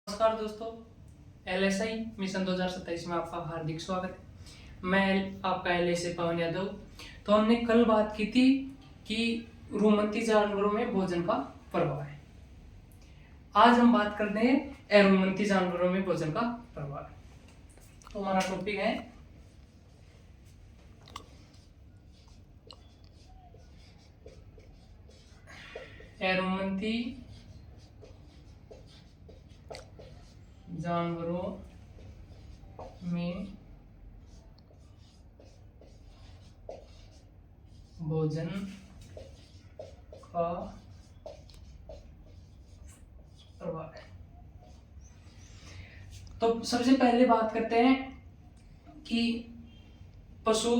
नमस्कार दोस्तों, LSI mission 2027 में आपका हार्दिक स्वागत है। मैं आपका LSI पवन यादव। तो हमने कल बात की थी कि रुमंती जानवरों में भोजन का प्रभाव है। आज हम बात करते हैं अरुमंती जानवरों में भोजन का प्रभाव। तो हमारा टॉपिक है अरुमंती जानवरों में भोजन का प्रभाव है। तो सबसे पहले बात करते हैं कि पशु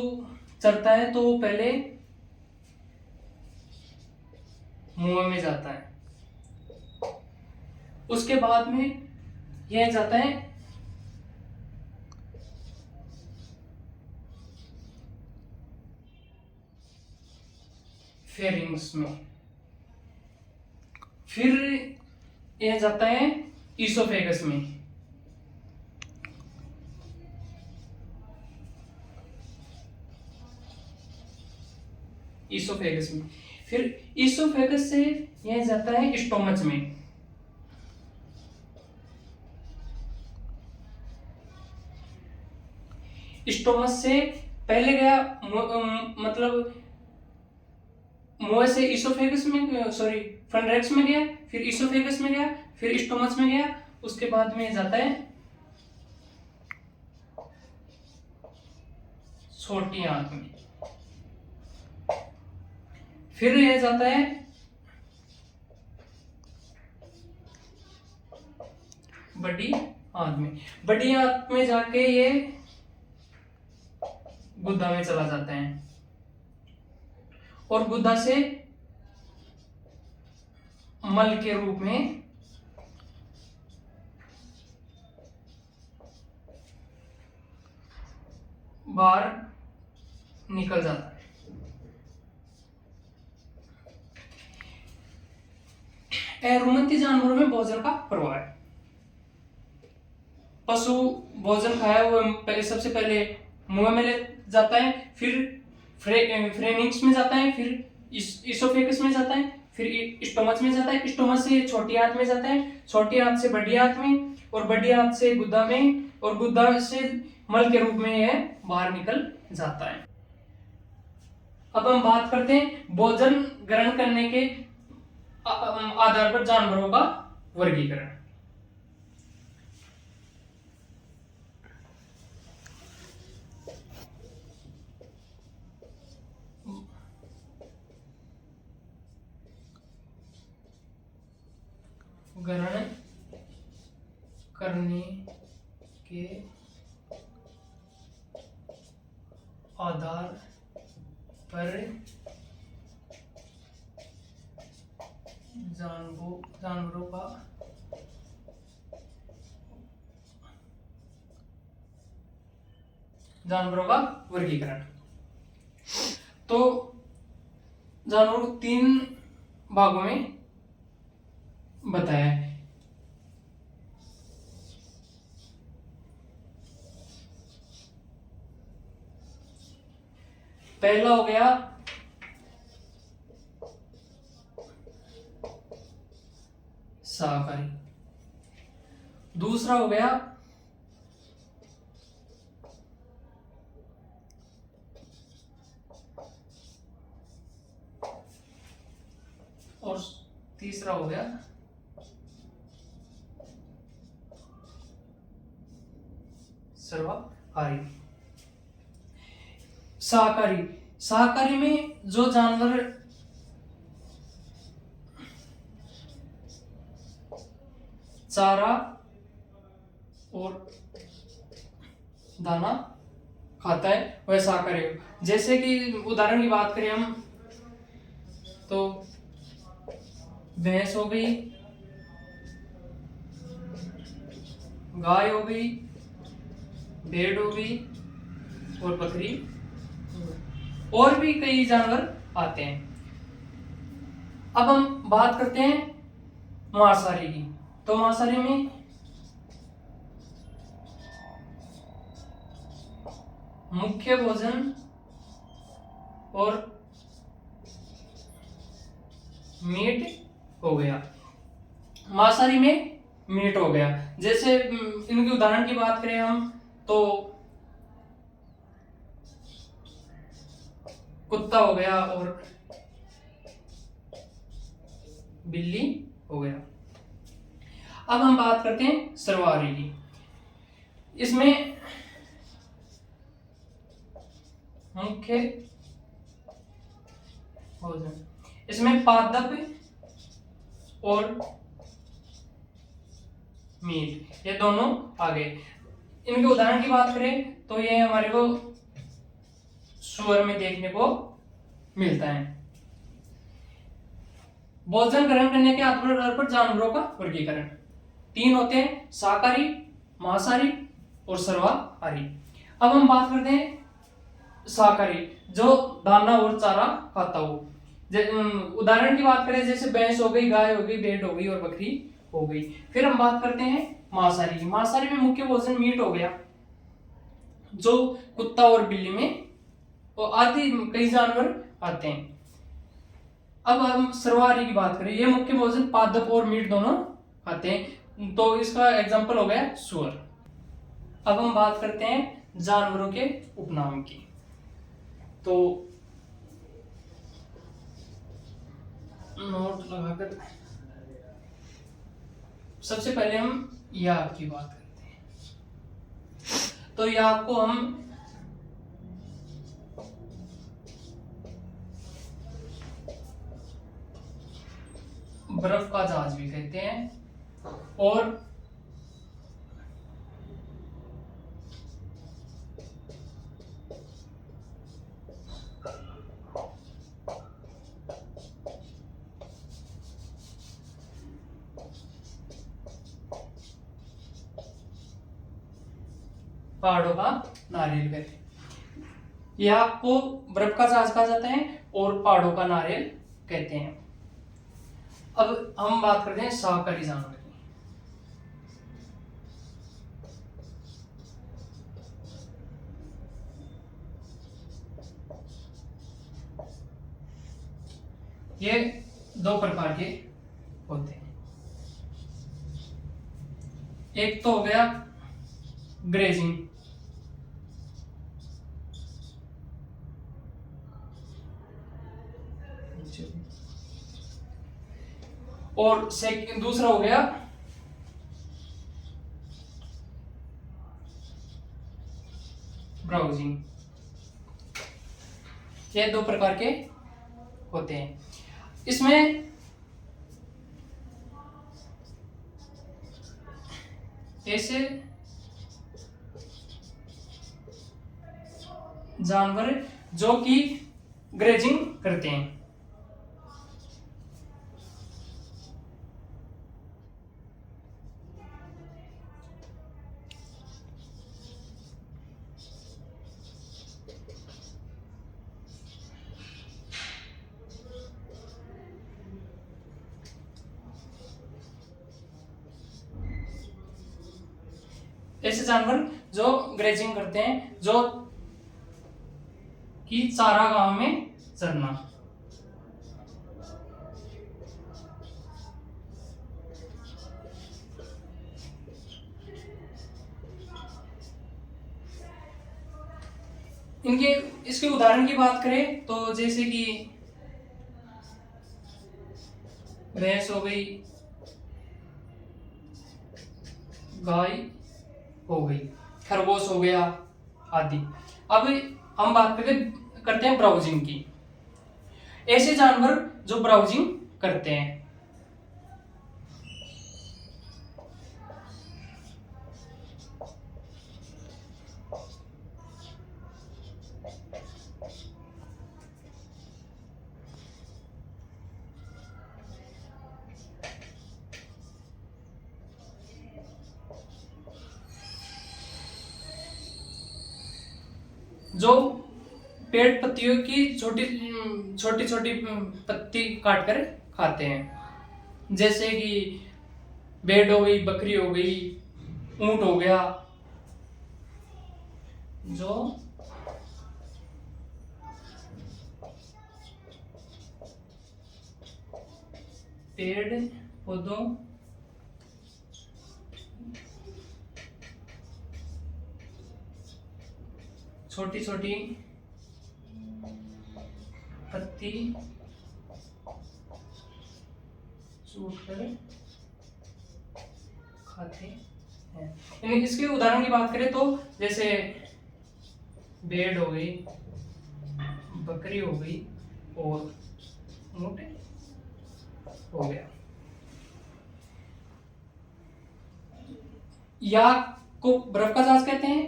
चरता है तो पहले मुंह में जाता है, उसके बाद में यह जाता है फेरिंग्स में, फिर यह जाता है ईसोफेगस में, फिर ईसोफेगस से यह जाता है स्टोमच में, स्टोमच से पहले गया मतलब मुंह से ईसोफेगस में, सॉरी फंड्रेक्स में गया, फिर ईसोफेगस में गया, फिर स्टोमच में गया, उसके बाद में जाता है छोटी आंत में, फिर यह जाता है बड़ी आंत में। बड़ी आंत में जाके ये गुदा में चला जाता है और गुदा से मल के रूप में बाहर निकल जाता है। अरुमंती जानवरों में भोजन का प्रभाव है। पशु भोजन खाया वो सबसे पहले मुंह में ले जाता है, फिर फ्रेनिक्स में जाता है, फिर ईसोफेगस में जाता है, फिर स्टोमच में जाता है, स्टोमच से छोटी आंत में जाता है, छोटी आंत से बड़ी आंत में, और बड़ी आंत से गुदा में, और गुदा से मल के रूप में यह बाहर निकल जाता है। अब हम बात करते हैं भोजन ग्रहण करने के आधार पर जानवरों का वर्गीकरण। ग्रहण करने के आधार पर जानवरों का वर्गीकरण। तो जानवरों को 3 भागों में बताया है। पहला हो गया शाकाहारी, दूसरा हो गया और तीसरा हो गया सर्वाहारी। शाकाहारी में जो जानवर चारा और दाना खाता है वह शाकाहारी। जैसे कि उदाहरण की बात करें हम तो भैंस हो गई, गाय हो गई, भेड़ हो गई और बकरी, और भी कई जानवर आते हैं। अब हम बात करते हैं मांसाहारी की। तो मांसाहारी में मुख्य भोजन और मीट हो गया। मांसाहारी में मीट हो गया। जैसे इनके उदाहरण की बात करें हम तो कुत्ता हो गया और बिल्ली हो गया। अब हम बात करते हैं सर्वाहारी की। इसमें मुख्य भोजन, इसमें पादप और मीट ये दोनों आ गए। इनके उदाहरण की बात करें तो ये हमारे को सुअर में देखने को मिलता है। भोजन ग्रहण करने के आधार पर जानवरों का वर्गीकरण 3 होते हैं, शाकाहारी, मांसाहारी और सर्वाहारी। अब हम बात करते हैं शाकाहारी, जो दाना और चारा खाता हो। उदाहरण की बात करें जैसे भैंस हो गई, गाय हो गई, भेड़ हो गई और बकरी हो गई। फिर हम बात करते हैं मांसाहारी। मांसाहारी में मुख्य भोजन मीट हो गया, जो कुत्ता और बिल्ली में और आदि कई जानवर आते हैं। अब हम सर्वाहारी की बात करें, ये मुख्य भोजन पादप और मीट दोनों आते हैं, तो इसका एग्जांपल हो गया सुअर। अब हम बात करते हैं जानवरों के उपनाम की। तो नोट लगाकर सबसे पहले हम याक की बात करते हैं। तो याक को हम बर्फ का जहाज भी कहते हैं और पहाड़ों का नारियल कहते हैं। याक को बर्फ का जहाज कहा जाता है और पहाड़ों का नारियल कहते हैं। अब हम बात करते हैं शाकाहारी जानवर की। ये 2 प्रकार के होते हैं। एक तो हो गया ग्रेजिंग, और दूसरा हो गया ब्राउजिंग। ये 2 प्रकार के होते हैं। इसमें ऐसे जानवर जो कि ग्रेजिंग करते हैं। ऐसे जानवर जो ग्रेजिंग करते हैं, जो कि चारा गांव में चरना। इसके उदाहरण की बात करें तो जैसे कि भैंस हो गई, गाय हो गई, खरगोश हो गया आदि। अब हम बात करते हैं ब्राउजिंग की। ऐसे जानवर जो ब्राउजिंग करते हैं। जो पेड़ पत्तियों की छोटी छोटी पत्ती काट कर खाते हैं, जैसे कि भेड़ हो गई, बकरी हो गई, ऊंट हो गया, जो पेड़ पौधों छोटी छोटी पत्ती सूट कर खाते हैं। यानी इसके उदाहरण की बात करें तो जैसे भेड़ हो गई, बकरी हो गई और ऊंट हो गया। या को बर्फ का जहाज कहते हैं,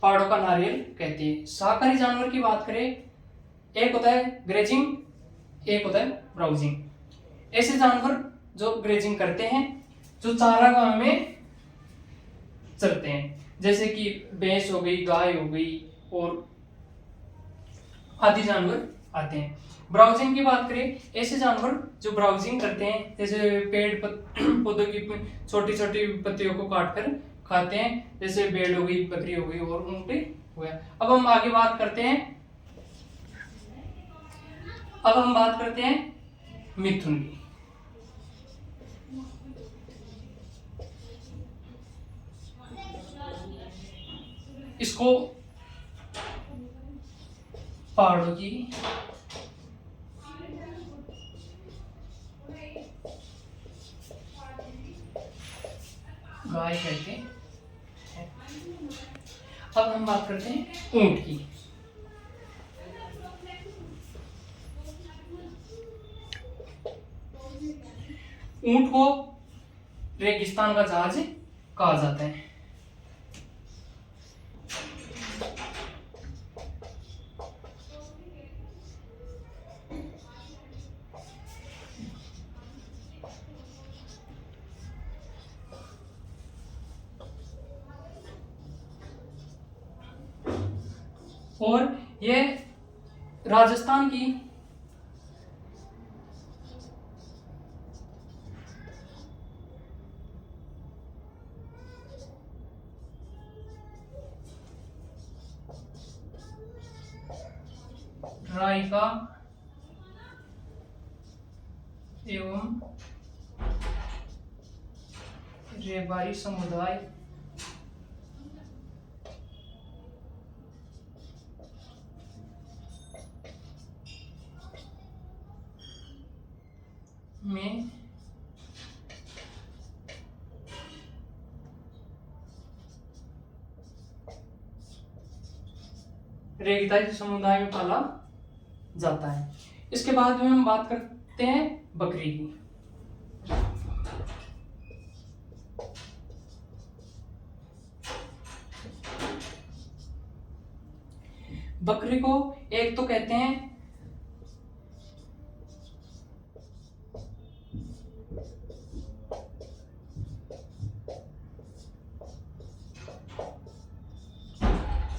पहाड़ों का नारियल कहते हैं। शाकाहारी जानवर की बात करें, एक होता है ग्रेजिंग, एक होता है ब्राउजिंग। ऐसे जानवर जो ग्रेजिंग करते हैं, जो चारागाह में चरते हैं, जैसे कि भैंस हो गई, गाय हो गई और आदि जानवर आते हैं। ब्राउजिंग की बात करें, ऐसे जानवर जो ब्राउजिंग करते हैं, जैसे पेड़ पौधों की छोटी छोटी पत्तियों को काट कर खाते हैं, जैसे भेड़ हो गई, बकरी हो गई और ऊंट हो गया। अब हम आगे बात करते हैं, अब हम बात करते हैं मिथुन की। इसको पहाड़ों की गाय कहते हैं। अब हम बात करते हैं ऊंट की। ऊंट को रेगिस्तान का जहाज कहा जाता है। और ये राजस्थान की रायका एवं रेबारी समुदाय में रेगिताई समुदाय में पाला जाता है। इसके बाद में हम बात करते हैं बकरी की। बकरी को एक तो कहते हैं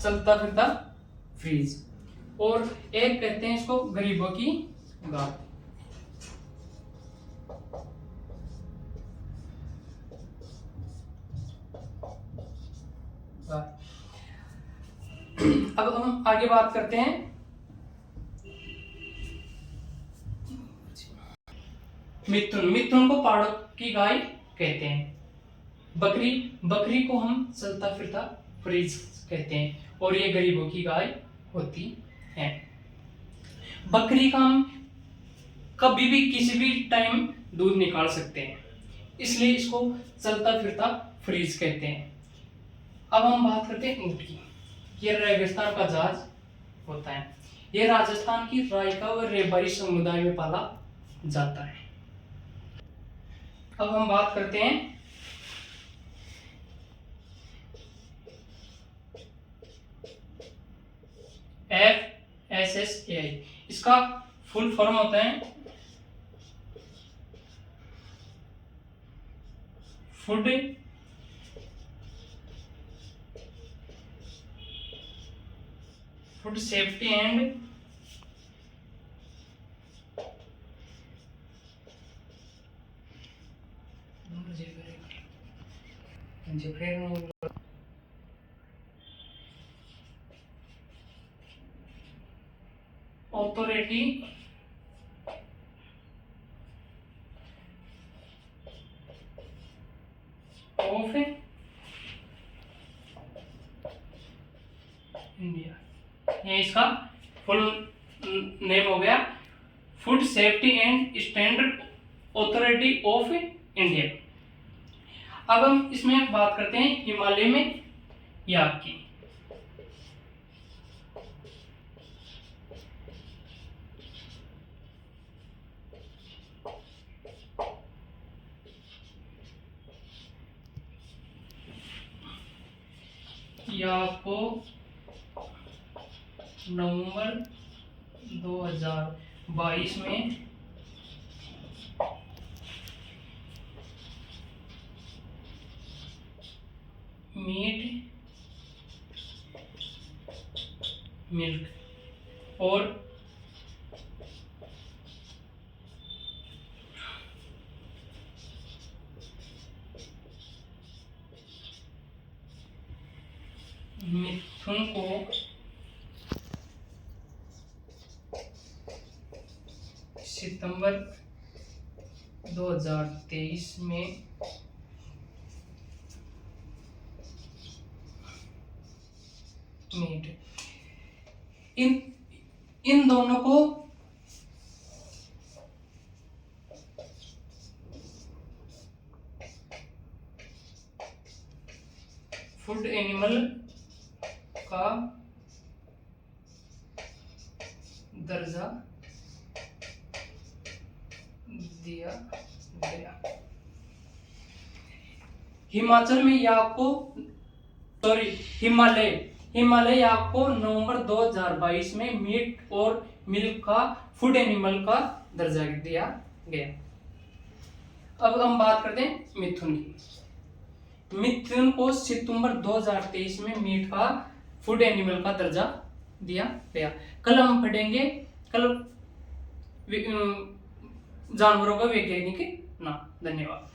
चलता फिरता फ्रीज, और एक कहते हैं इसको गरीबों की गाय। अब हम आगे बात करते हैं मिथुन। मिथुन को पहाड़ों की गाय कहते हैं। बकरी, बकरी को हम चलता फिरता फ्रीज कहते हैं और ये गरीबों की गाय होती है। बकरी का हम कभी भी किसी भी टाइम दूध निकाल सकते हैं, इसलिए इसको चलता फिरता फ्रीज कहते हैं। अब हम बात करते हैं ऊंट की। ये रेगिस्तान का जहाज होता है। ये राजस्थान की रायका और रेबारी समुदाय में पाला जाता है। अब हम बात करते हैं FSSAI। इसका फुल फॉर्म होता है food safety and authority of India, ये इसका फुल नेम हो गया, food safety and standard authority of India. अब हम इसमें बात करते हैं हिमालय में याक की। याक को नवंबर 2022 में मीट, मिल्क और मिथुन को सितंबर 2023 में मीट, इन दोनों को फूड एनिमल का दर्जा दिया गया। हिमाचल में याक को हिमालय याक को नवंबर 2022 में मीट और मिल्क का फूड एनिमल का दर्जा दिया गया। अब हम बात करते हैं मिथुन की। मिथुन को सितंबर 2023 में मीट का फूड एनिमल का दर्जा दिया गया। कल हम पढ़ेंगे जानवरों का वैज्ञानिक नाम। धन्यवाद।